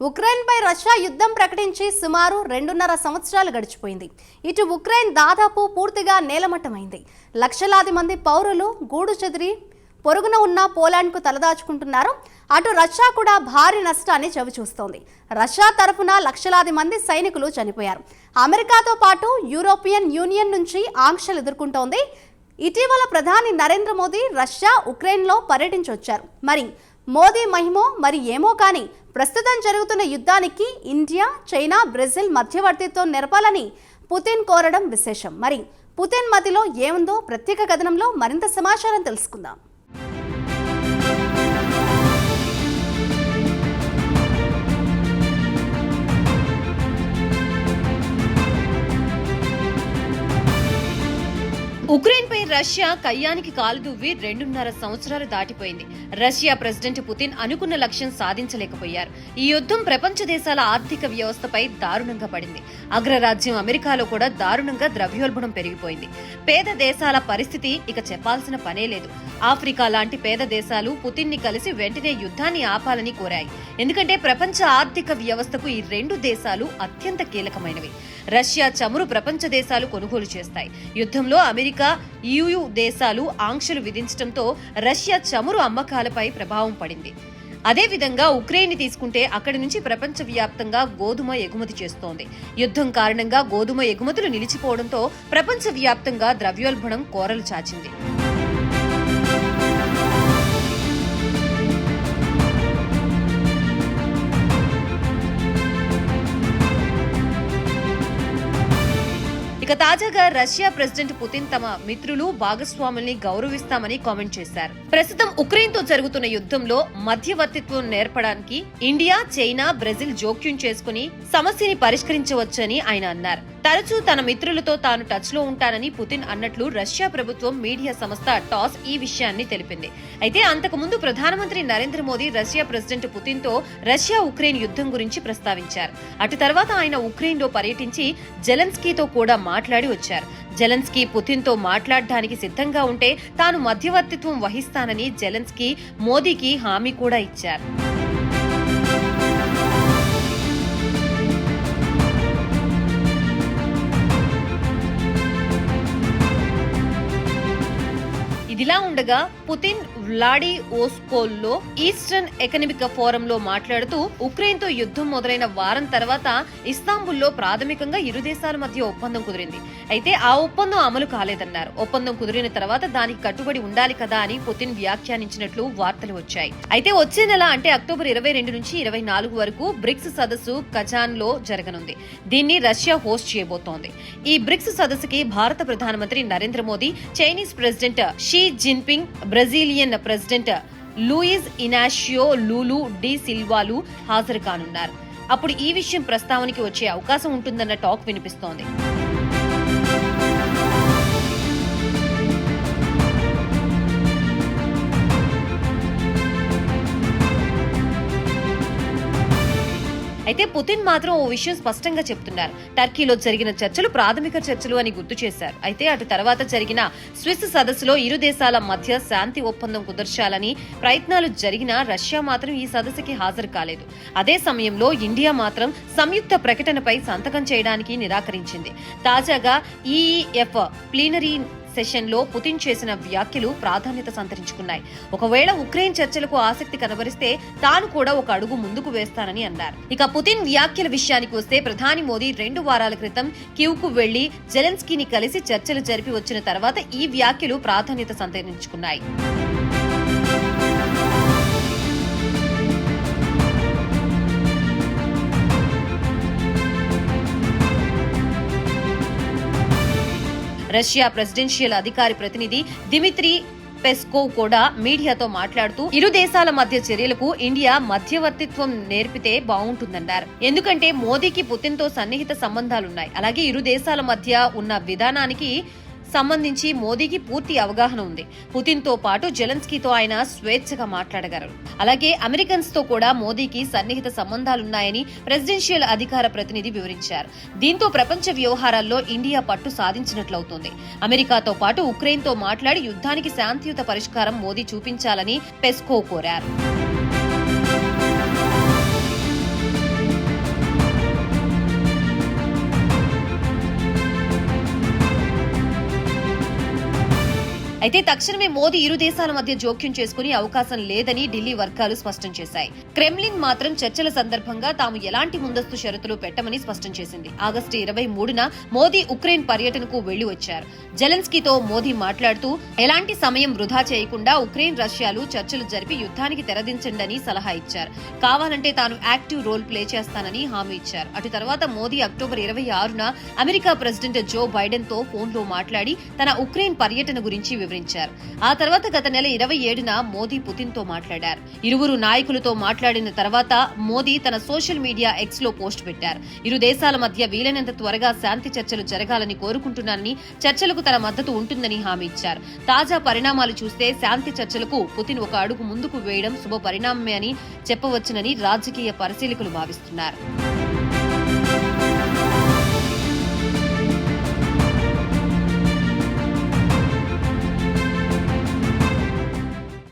ఉక్రెయిన్పై Russia యుద్ధం ప్రకటించి సుమారు 2.5 సంవత్సరాలు గడిచిపోయింది. ఇటు ఉక్రెయిన్ దాదాపు పూర్తిగా నేలమట్టమైంది. లక్షలాది మంది పౌరులు గూడు చెదిరి పొరుగున ఉన్న పోలాండ్కు తలదాచుకుంటున్నారు. అటు రష్యా కూడా భారీ నష్టాన్ని చవిచూస్తోంది. రష్యా తరఫున లక్షలాది మంది సైనికులు చనిపోయారు. అమెరికాతో పాటు యూరోపియన్ యూనియన్ నుంచి ఆంక్షలు ఎదుర్కొంటోంది. ఇటీవల ప్రధాని నరేంద్ర మోదీ రష్యా ఉక్రెయిన్లో పర్యటించొచ్చారు. మరి మోదీ మహిమో మరి ఏమో కానీ ప్రస్తుతం జరుగుతున్న యుద్ధానికి ఇండియా, చైనా, బ్రెజిల్ మధ్యవర్తిత్వం నెరపాలని పుతిన్ కోరడం విశేషం. మరి పుతిన్ మధ్యలో ఏముందో ప్రత్యేక కథనంలో మరింత సమాచారం తెలుసుకుందాం. ఉక్రెయిన్పై రష్యా కయ్యానికి కాలు దువ్వి 2.5 సంవత్సరాలు దాటిపోయింది. రష్యా ప్రెసిడెంట్ పుతిన్ అనుకున్న లక్ష్యం సాధించలేకపోయారు. ఈ యుద్ధం ప్రపంచ దేశాల ఆర్థిక వ్యవస్థపై దారుణంగా పడింది. అగ్రరాజ్యం అమెరికాలో కూడా దారుణంగా ద్రవ్యోల్బణం పెరిగిపోయింది. పేద దేశాల పరిస్థితి ఇక చెప్పాల్సిన పనే లేదు. ఆఫ్రికా లాంటి పేద దేశాలు పుతిన్ ని కలిసి వెంటనే యుద్ధాన్ని ఆపాలని కోరాయి. ఎందుకంటే ప్రపంచ ఆర్థిక వ్యవస్థకు ఈ 2 దేశాలు అత్యంత కీలకమైనవి. రష్యా చమురు ప్రపంచ దేశాలు కొనుగోలు చేస్తాయి. యుద్ధంలో అమెరికా, EU దేశాలు ఆంక్షలు విధించడంతో రష్యా చమురు అమ్మకాలపై ప్రభావం పడింది. అదేవిధంగా ఉక్రెయిన్ తీసుకుంటే అక్కడి నుంచి ప్రపంచవ్యాప్తంగా గోధుమ ఎగుమతి చేస్తోంది. యుద్ధం కారణంగా గోధుమ ఎగుమతులు నిలిచిపోవడంతో ప్రపంచవ్యాప్తంగా ద్రవ్యోల్బణం కోరలు చాచింది. ఇక తాజాగా రష్యా ప్రెసిడెంట్ పుతిన్ తమ మిత్రులు, భాగస్వాముల్ని గౌరవిస్తామని కామెంట్ చేశారు. ప్రస్తుతం ఉక్రెయిన్ తో జరుగుతున్న యుద్ధంలో మధ్యవర్తిత్వం నేర్పడానికి ఇండియా, చైనా, బ్రెజిల్ జోక్యం చేసుకుని సమస్యని పరిష్కరించవచ్చని ఆయన అన్నారు. తరచూ తన మిత్రులతో తాను టచ్ లో ఉంటానని పుతిన్ అన్నట్లు రష్యా ప్రభుత్వం మీడియా సంస్థ టాస్ ఈ విషయాన్ని తెలిపింది. అయితే అంతకుముందు ప్రధానమంత్రి Narendra Modi Russia president Putin తో రష్యా ఉక్రెయిన్ యుద్ధం గురించి ప్రస్తావించారు. అటు తర్వాత ఆయన ఉక్రెయిన్ లో పర్యటించి జెలెన్స్కీతో కూడా మాట్లాడి వచ్చారు. జెలెన్స్కీ పుతిన్ తో మాట్లాడడానికి సిద్ధంగా ఉంటే తాను మధ్యవర్తిత్వం వహిస్తానని జెలెన్స్కీ మోదీకి హామీ కూడా ఇచ్చారు. ఇదిలా ఉండగా పుతిన్ వ్లాడివోస్టోక్లో ఈస్టర్న్ ఎకనామిక్ ఫోరంలో మాట్లాడుతూ ఉక్రెయిన్ తో యుద్ధం మొదలైన వారం తర్వాత ఇస్తాంబుల్లో ప్రాథమికంగా ఇరు దేశాల మధ్య ఒప్పందం కుదిరింది. అయితే ఆ ఒప్పందం అమలు కాలేదన్నారు. ఒప్పందం కుదిరిన తర్వాత దానికి కట్టుబడి ఉండాలి కదా అని పుతిన్ వ్యాఖ్యానించినట్లు వార్తలు వచ్చాయి. అయితే వచ్చే నెల అంటే అక్టోబర్ 22 నుంచి 24 వరకు బ్రిక్స్ సదస్సు కజాన్ లో జరగనుంది. దీన్ని రష్యా హోస్ట్ చేయబోతోంది. ఈ బ్రిక్స్ సదస్సుకి భారత ప్రధానమంత్రి Narendra Modi, Chinese president Xi Jinping, Brazilian president Luiz Inacio Lula da సిల్వాలు హాజరు కానున్నారు. అప్పుడు ఈ విషయం ప్రస్తావనకి వచ్చే అవకాశం ఉంటుందన్న టాక్ వినిపిస్తోంది. అయితే పుతిన్ మాత్రం ఓ విషయం స్పష్టంగా చెప్తున్నారు. టర్కీలో జరిగిన చర్చలు ప్రాథమిక చర్చలు అని గుర్తు చేశారు. అయితే అటు తర్వాత జరిగిన స్విస్ సదస్సులో ఇరు దేశాల మధ్య శాంతి ఒప్పందం కుదర్చాలని ప్రయత్నాలు జరిగినా రష్యా మాత్రం ఈ సదస్సుకి హాజరు కాలేదు. అదే సమయంలో ఇండియా మాత్రం సంయుక్త ప్రకటనపై సంతకం చేయడానికి నిరాకరించింది. తాజాగా EEF ప్లీనరీ సెషన్ లో పుతిన్ చేసిన వ్యాఖ్యలు ప్రాధాన్యత సంతరించుకున్నాయి. ఒకవేళ ఉక్రెయిన్ చర్చలకు ఆసక్తి కనబరిస్తే తాను కూడా ఒక అడుగు ముందుకు వేస్తానని అన్నారు. ఇక పుతిన్ వ్యాఖ్యల విషయానికి వస్తే ప్రధాని మోదీ 2 వారాల క్రితం కీవ్కు వెళ్లి జెలెన్స్కీని కలిసి చర్చలు జరిపి వచ్చిన తర్వాత ఈ వ్యాఖ్యలు ప్రాధాన్యత సంతరించుకున్నాయి. రష్యా ప్రెసిడెన్షియల్ అధికారి ప్రతినిధి దిమిత్రీ పెస్కోవ్ కూడా మీడియాతో మాట్లాడుతూ ఇరు దేశాల మధ్య చర్యలకు ఇండియా మధ్యవర్తిత్వం నేర్పితే బాగుంటుందన్నారు. ఎందుకంటే మోదీకి పుతిన్ తో సన్నిహిత సంబంధాలున్నాయి. అలాగే ఇరు దేశాల మధ్య ఉన్న విధానానికి సంబంధించి మోదీకి పూర్తి అవగాహన ఉంది. పుతిన్ తో పాటు జెలెన్స్కీతో ఆయన స్వేచ్ఛగా మాట్లాడగలరు. అలాగే అమెరికన్స్ తో కూడా మోదీకి సన్నిహిత సంబంధాలున్నాయని ప్రెసిడెన్షియల్ అధికార ప్రతినిధి వివరించారు. దీంతో ప్రపంచ వ్యవహారాల్లో ఇండియా పట్టు సాధించినట్లవుతోంది. అమెరికాతో పాటు ఉక్రెయిన్ తో మాట్లాడి యుద్ధానికి శాంతియుత పరిష్కారం మోదీ చూపించాలని పెస్కోవ్ కోరారు. అయితే తక్షణమే మోదీ ఇరు దేశాల మధ్య జోక్యం చేసుకునే అవకాశం లేదని ఢిల్లీ వర్గాలు స్పష్టం చేశాయి. క్రెమ్లిన్ మాత్రం చర్చల సందర్భంగా తాము ఎలాంటి ముందస్తు షరతులు పెట్టమని స్పష్టం చేసింది. ఆగస్టు 23న మోదీ ఉక్రెయిన్ పర్యటనకు వెళ్లి వచ్చారు. జెలెన్స్కీతో మోదీ మాట్లాడుతూ ఎలాంటి సమయం వృధా చేయకుండా ఉక్రెయిన్ రష్యాలు చర్చలు జరిపి యుద్ధానికి తెరదించండని సలహా ఇచ్చారు. కావాలంటే తాను యాక్టివ్ రోల్ ప్లే చేస్తానని హామీ ఇచ్చారు. అటు తర్వాత మోదీ అక్టోబర్ 26న అమెరికా ప్రెసిడెంట్ జో బైడెన్ తో ఫోన్లో మాట్లాడి తన ఉక్రెయిన్ పర్యటన గురించి వివరించారు. ఆ తర్వాత గత నెల 27న మోదీ పుతిన్ తో మాట్లాడారు. ఇరువురు నాయకులతో మాట్లాడిన తర్వాత మోదీ తన సోషల్ మీడియా ఎక్స్ లో పోస్ట్ పెట్టారు. ఇరు దేశాల మధ్య వీలైనంత త్వరగా శాంతి చర్చలు జరగాలని కోరుకుంటున్నానని, చర్చలకు తన మద్దతు ఉంటుందని హామీ ఇచ్చారు. తాజా పరిణామాలు చూస్తే శాంతి చర్చలకు పుతిన్ ఒక అడుగు ముందుకు వేయడం శుభ పరిణామమే అని చెప్పవచ్చునని రాజకీయ పరిశీలకులు భావిస్తున్నారు.